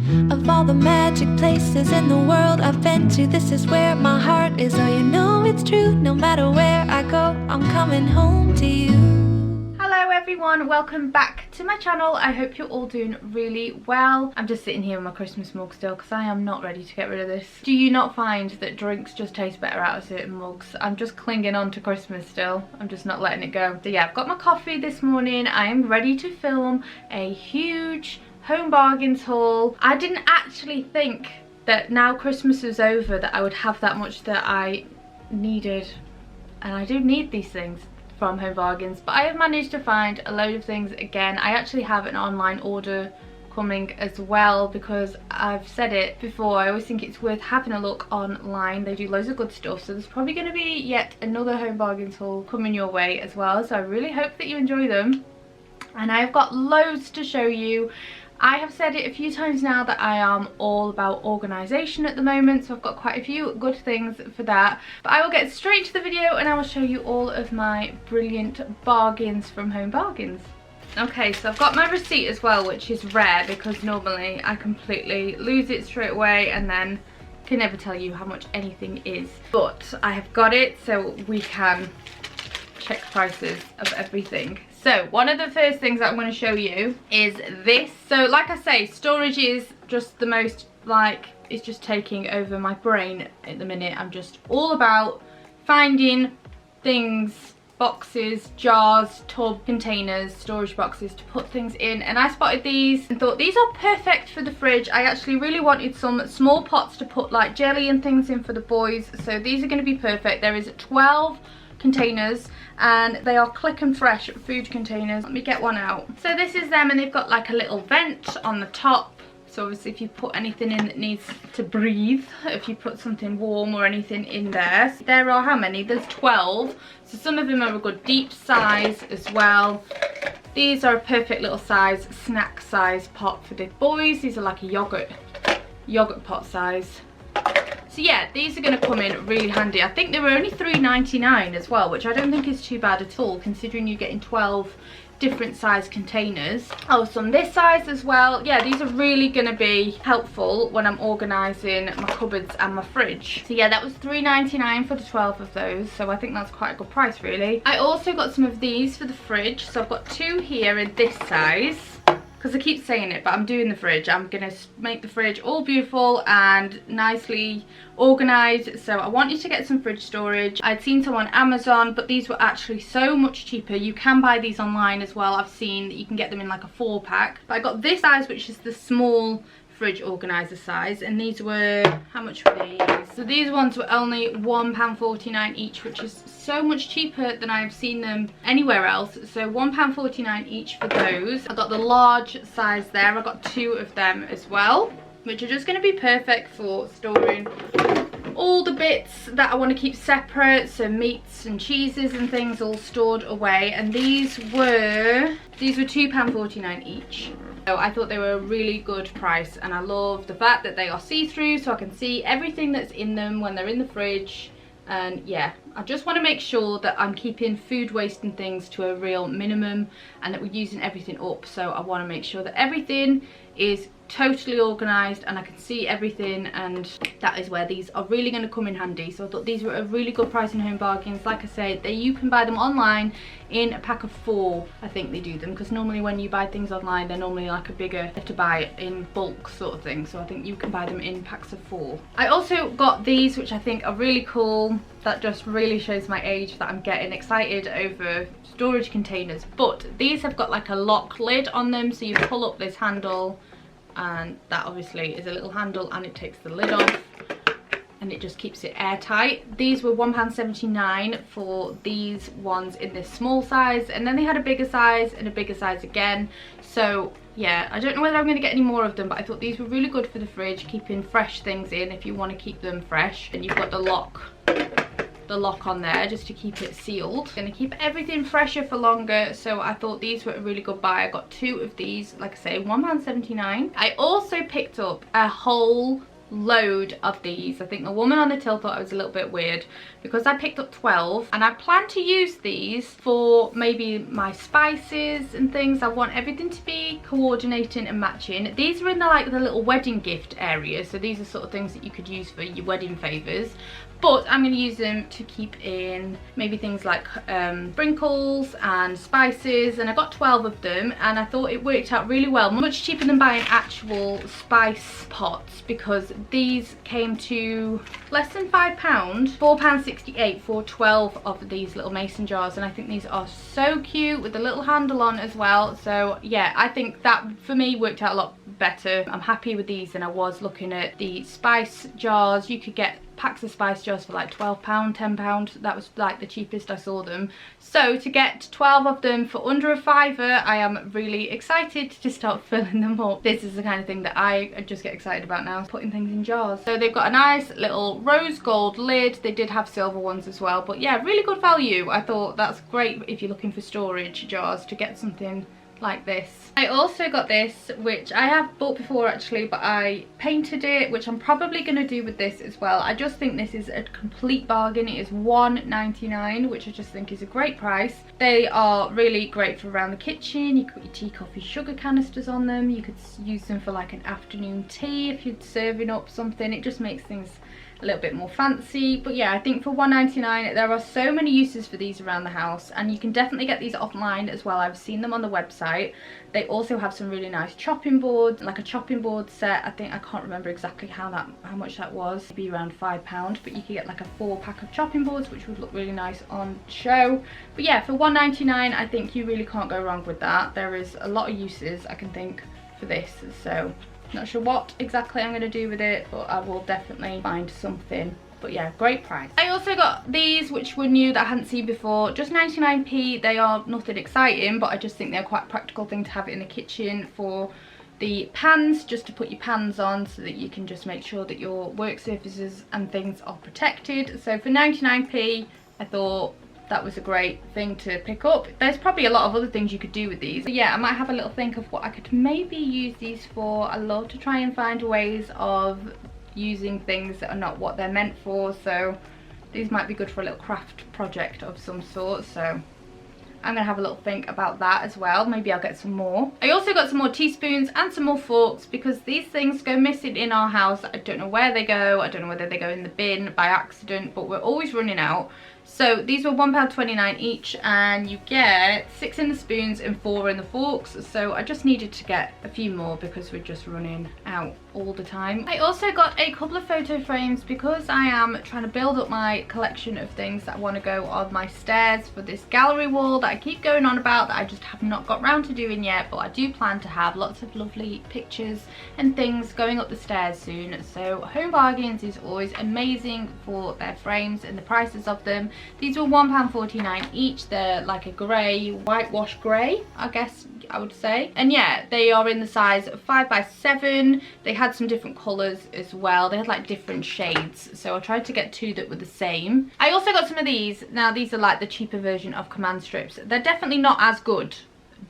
Of all the magic places in the world I've been to, this is where my heart is. Oh, you know it's true. No matter where I go, I'm coming home to you. Hello everyone, welcome back to my channel. I hope you're all doing really well. I'm just sitting here with my Christmas mug still because I am not ready to get rid of this. Do you not find that drinks just taste better out of certain mugs? I'm just clinging on to Christmas still. I'm just not letting it go. So yeah, I've got my coffee this morning. I am ready to film a huge Home Bargains haul. I didn't actually think that now Christmas is over that I would have that much that I needed, and I do need these things from Home Bargains, but I have managed to find a load of things again. I actually have an online order coming as well because I've said it before, I always think it's worth having a look online. They do loads of good stuff, so there's probably going to be yet another Home Bargains haul coming your way as well, so I really hope that you enjoy them. And I've got loads to show you. I have said it a few times now that I am all about organisation at the moment, so I've got quite a few good things for that. But I will get straight to the video and I will show you all of my brilliant bargains from Home Bargains. Okay, so I've got my receipt as well, which is rare because normally I completely lose it straight away and then can never tell you how much anything is. But I have got it so we can check prices of everything. So one of the first things that I'm going to show you is this. So like I say, storage is just the most, like, it's just taking over my brain at the minute. I'm just all about finding things, boxes, jars, tub, containers, storage boxes to put things in, and I spotted these and thought these are perfect for the fridge. I actually really wanted some small pots to put like jelly and things in for the boys, so these are going to be perfect. There is 12 containers and they are Click and Fresh food containers. Let me get one out. So this is them, and they've got like a little vent on the top, so obviously if you put anything in that needs to breathe, if you put something warm or anything in there. There are how many? There's 12, so some of them are a good deep size as well. These are a perfect little size, snack size pot for the boys. These are like a yogurt pot size. So yeah, these are going to come in really handy. I think they were only $3.99 as well, which I don't think is too bad at all considering you're getting 12 different size containers. Oh, some this size as well. Yeah, these are really going to be helpful when I'm organising my cupboards and my fridge. So yeah, that was $3.99 for the 12 of those, so I think that's quite a good price really. I also got some of these for the fridge, so I've got two here in this size. Because I keep saying it, but I'm doing the fridge. I'm going to make the fridge all beautiful and nicely organised. So I wanted to get some fridge storage. I'd seen some on Amazon, but these were actually so much cheaper. You can buy these online as well. I've seen that you can get them in like a 4-pack. But I got this size, which is the small fridge organizer size, and these were, how much were these? So these ones were only £1.49 each, which is so much cheaper than I've seen them anywhere else. So £1.49 each for those. I got the large size there. I got 2 of them as well, which are just going to be perfect for storing all the bits that I want to keep separate, so meats and cheeses and things all stored away. And these were £2.49 each. So I thought they were a really good price, and I love the fact that they are see-through so I can see everything that's in them when they're in the fridge. And yeah, I just want to make sure that I'm keeping food waste and things to a real minimum and that we're using everything up. So I want to make sure that everything is totally organised and I can see everything, and that is where these are really going to come in handy. So I thought these were a really good price in Home Bargains. Like I said, you can buy them online in a pack of 4. I think they do them, because normally when you buy things online they're normally like a bigger, you have to buy it in bulk sort of thing. So I think you can buy them in packs of 4. I also got these, which I think are really cool. That just really shows my age that I'm getting excited over storage containers. But these have got like a lock lid on them, so you pull up this handle and that obviously is a little handle and it takes the lid off and it just keeps it airtight. These were £1.79 for these ones in this small size, and then they had a bigger size and a bigger size again. So yeah, I don't know whether I'm going to get any more of them, but I thought these were really good for the fridge, keeping fresh things in if you want to keep them fresh. And you've got the lock on there just to keep it sealed. Going to keep everything fresher for longer, so I thought these were a really good buy. I got 2 of these, like I say, £1.79. I also picked up a whole load of these. I think the woman on the till thought I was a little bit weird because I picked up 12 and I plan to use these for maybe my spices and things. I want everything to be coordinating and matching. These are in the little wedding gift area, so these are sort of things that you could use for your wedding favours. But I'm going to use them to keep in maybe things like sprinkles and spices, and I got 12 of them and I thought it worked out really well. Much cheaper than buying actual spice pots because these came to less than £5, £4.68 for 12 of these little mason jars, and I think these are so cute with the little handle on as well. So yeah, I think that for me worked out a lot better. I'm happy with these than I was looking at the spice jars. You could get packs of spice jars for like £12, £10. That was like the cheapest I saw them. So to get 12 of them for under a £5, I am really excited to start filling them up. This is the kind of thing that I just get excited about now, putting things in jars. So they've got a nice little rose gold lid. They did have silver ones as well, but yeah, really good value. I thought that's great if you're looking for storage jars to get something like this. I also got this, which I have bought before actually, but I painted it, which I'm probably going to do with this as well. I just think this is a complete bargain. It is £1.99, which I just think is a great price. They are really great for around the kitchen. You could put your tea, coffee, sugar canisters on them. You could use them for like an afternoon tea if you're serving up something. It just makes things a little bit more fancy. But yeah, I think for £1.99 there are so many uses for these around the house, and you can definitely get these offline as well. I've seen them on the website. They also have some really nice chopping boards, like a chopping board set. I think, I can't remember exactly how much that was, maybe around £5, but you could get like a 4-pack of chopping boards, which would look really nice on show. But yeah, for £1.99 I think you really can't go wrong with that. There is a lot of uses I can think for this, so not sure what exactly I'm going to do with it, but I will definitely find something. But yeah, great price. I also got these, which were new that I hadn't seen before, just 99p. They are nothing exciting, but I just think they're quite a practical thing to have it in the kitchen for the pans, just to put your pans on so that you can just make sure that your work surfaces and things are protected. So for 99p I thought that was a great thing to pick up. There's probably a lot of other things you could do with these. But yeah, I might have a little think of what I could maybe use these for. I love to try and find ways of using things that are not what they're meant for. So these might be good for a little craft project of some sort. So I'm going to have a little think about that as well. Maybe I'll get some more. I also got some more teaspoons and some more forks because these things go missing in our house. I don't know where they go. I don't know whether they go in the bin by accident, but we're always running out. So these were £1.29 each, and you get 6 in the spoons and 4 in the forks. So I just needed to get a few more because we're just running out all the time. I also got a couple of photo frames because I am trying to build up my collection of things that I want to go on my stairs for this gallery wall that I keep going on about, that I just have not got round to doing yet, but I do plan to have lots of lovely pictures and things going up the stairs soon. So Home Bargains is always amazing for their frames and the prices of them. These were £1.49 each. They're like a grey, whitewash grey, I guess I would say. And yeah, they are in the size 5x7. They had some different colours as well. They had like different shades. So I tried to get 2 that were the same. I also got some of these. Now these are like the cheaper version of command strips. They're definitely not as good.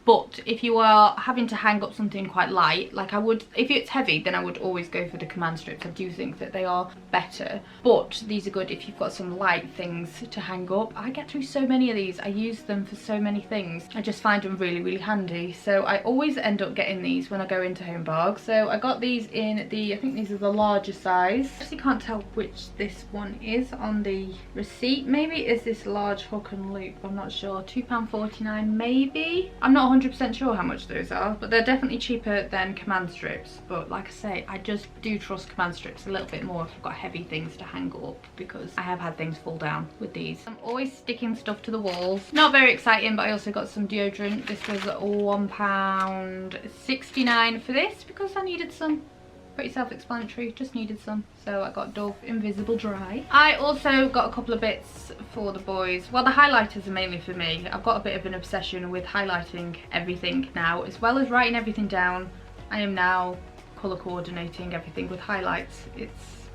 But if you are having to hang up something quite light, like I would, if it's heavy, then I would always go for the command strips. I do think that they are better. But these are good if you've got some light things to hang up. I get through so many of these. I use them for so many things. I just find them really, really handy. So I always end up getting these when I go into Home Bargains. So I got these in the, I think these are the larger size. I actually can't tell which this one is on the receipt. Maybe it's this large hook and loop. I'm not sure. £2.49 maybe. I'm not 100% sure how much those are, but they're definitely cheaper than command strips. But like I say, I just do trust command strips a little bit more if I've got heavy things to hang up, because I have had things fall down with these. I'm always sticking stuff to the walls. Not very exciting, but I also got some deodorant. This was £1.69 for this because I needed some. Pretty self-explanatory, just needed some. So I got Dove Invisible Dry. I also got a couple of bits for the boys. Well, the highlighters are mainly for me. I've got a bit of an obsession with highlighting everything now, as well as writing everything down. I am now colour coordinating everything with highlights. It's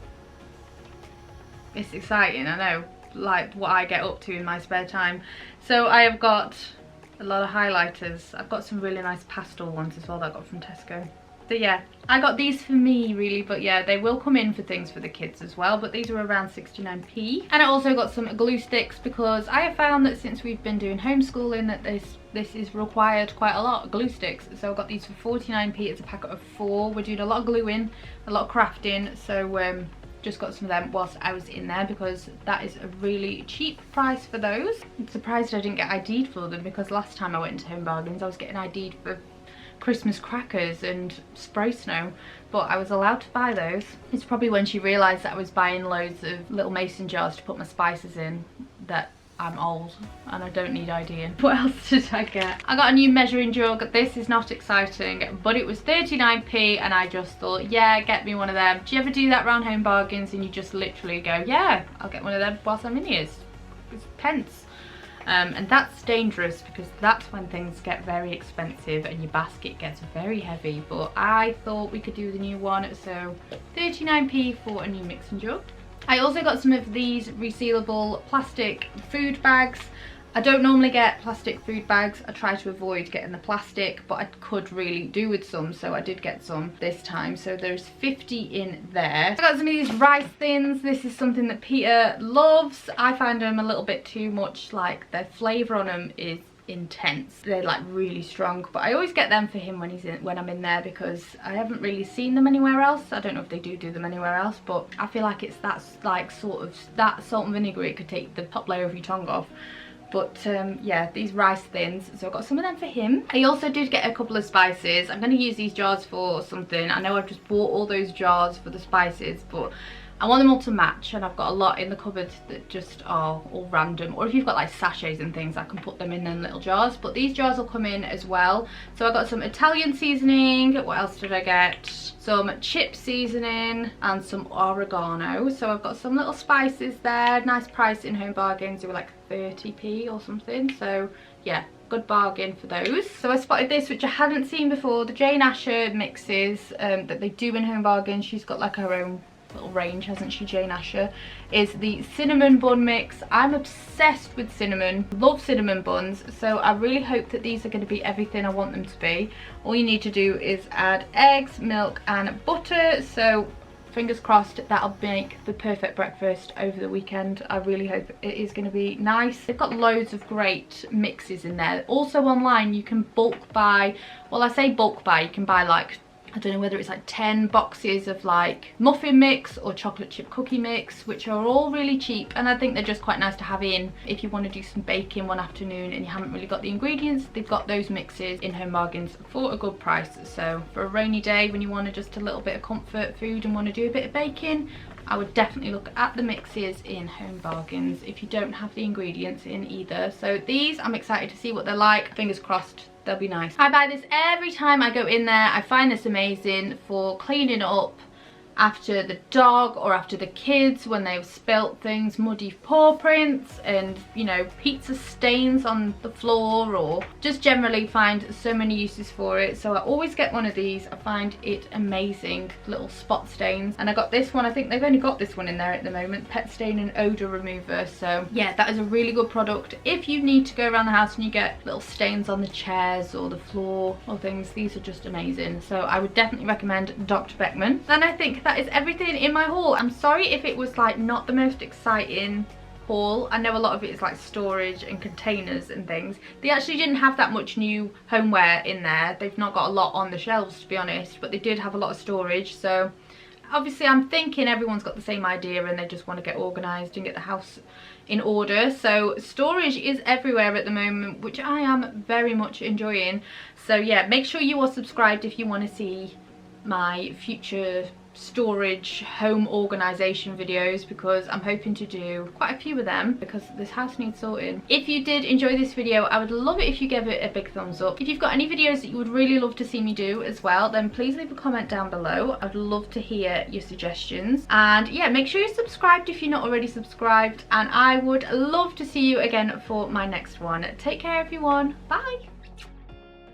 exciting, I know, like what I get up to in my spare time. So I have got a lot of highlighters. I've got some really nice pastel ones as well that I got from Tesco. So yeah, I got these for me really, but yeah, they will come in for things for the kids as well, but these were around 69p. And I also got some glue sticks because I have found that since we've been doing homeschooling that this is required quite a lot, glue sticks. So I got these for 49p. It's a packet of 4. We're doing a lot of gluing, a lot of crafting, so just got some of them whilst I was in there because that is a really cheap price for those. I'm surprised I didn't get ID'd for them because last time I went into Home Bargains I was getting ID'd for Christmas crackers and spray snow, but I was allowed to buy those. It's probably when she realised that I was buying loads of little mason jars to put my spices in that I'm old and I don't need IDing. What else did I get? I got a new measuring jug. This is not exciting, but it was 39p and I just thought, yeah, get me one of them. Do you ever do that round Home Bargains and you just literally go, yeah, I'll get one of them whilst I'm in here? It's pence. And that's dangerous because that's when things get very expensive and your basket gets very heavy, but I thought we could do the new one, so 39p for a new mixing jug. I also got some of these resealable plastic food bags. I don't normally get plastic food bags. I try to avoid getting the plastic, but I could really do with some, so I did get some this time. So there's 50 in there. I got some of these rice thins. This is something that Peter loves. I find them a little bit too much, like their flavour on them is intense. They're like really strong, but I always get them for him when I'm in there because I haven't really seen them anywhere else. I don't know if they do them anywhere else, but I feel like it's that like sort of that salt and vinegar. It could take the top layer of your tongue off. But yeah, these rice thins, so I got some of them for him. I also did get a couple of spices. I'm going to use these jars for something. I know I've just bought all those jars for the spices, but I want them all to match, and I've got a lot in the cupboard that just are all random. Or if you've got like sachets and things, I can put them in them little jars, but these jars will come in as well. So I got some Italian seasoning. What else did I get? Some chip seasoning and some oregano. So I've got some little spices there. Nice price in Home Bargains. They were like 30p or something, so yeah, good bargain for those. So I spotted this, which I hadn't seen before, the Jane Asher mixes that they do in Home Bargains. She's got like her own little range, hasn't she, Jane Asher? Is the cinnamon bun mix. I'm obsessed with cinnamon, love cinnamon buns, so I really hope that these are going to be everything I want them to be. All you need to do is add eggs, milk and butter, so fingers crossed that'll make the perfect breakfast over the weekend. I really hope it is going to be nice. They've got loads of great mixes in there. Also online you can bulk buy, well I say bulk buy, you can buy like, I don't know whether it's like 10 boxes of like muffin mix or chocolate chip cookie mix, which are all really cheap, and I think they're just quite nice to have in if you want to do some baking one afternoon and you haven't really got the ingredients. They've got those mixes in Home Bargains for a good price, so for a rainy day when you want just a little bit of comfort food and want to do a bit of baking, I would definitely look at the mixes in Home Bargains if you don't have the ingredients in either. So these, I'm excited to see what they're like. Fingers crossed they'll be nice. I buy this every time I go in there. I find this amazing for cleaning up after the dog or after the kids when they've spilt things, muddy paw prints and, you know, pizza stains on the floor, or just generally find so many uses for it. So I always get one of these. I find it amazing, little spot stains. And I got this one, I think they've only got this one in there at the moment, pet stain and odour remover. So yeah, that is a really good product if you need to go around the house and you get little stains on the chairs or the floor or things. These are just amazing, so I would definitely recommend Dr. Beckman. And I think that is everything in my haul. I'm sorry if it was like not the most exciting haul. I know a lot of it is like storage and containers and things. They actually didn't have that much new homeware in there. They've not got a lot on the shelves, to be honest, but they did have a lot of storage. So obviously I'm thinking everyone's got the same idea and they just want to get organised and get the house in order. So storage is everywhere at the moment, which I am very much enjoying. So yeah, make sure you are subscribed if you want to see my future storage home organisation videos, because I'm hoping to do quite a few of them because this house needs sorting. If you did enjoy this video, I would love it if you gave it a big thumbs up. If you've got any videos that you would really love to see me do as well, then please leave a comment down below. I'd love to hear your suggestions. And yeah, make sure you're subscribed if you're not already subscribed, and I would love to see you again for my next one. Take care everyone, bye.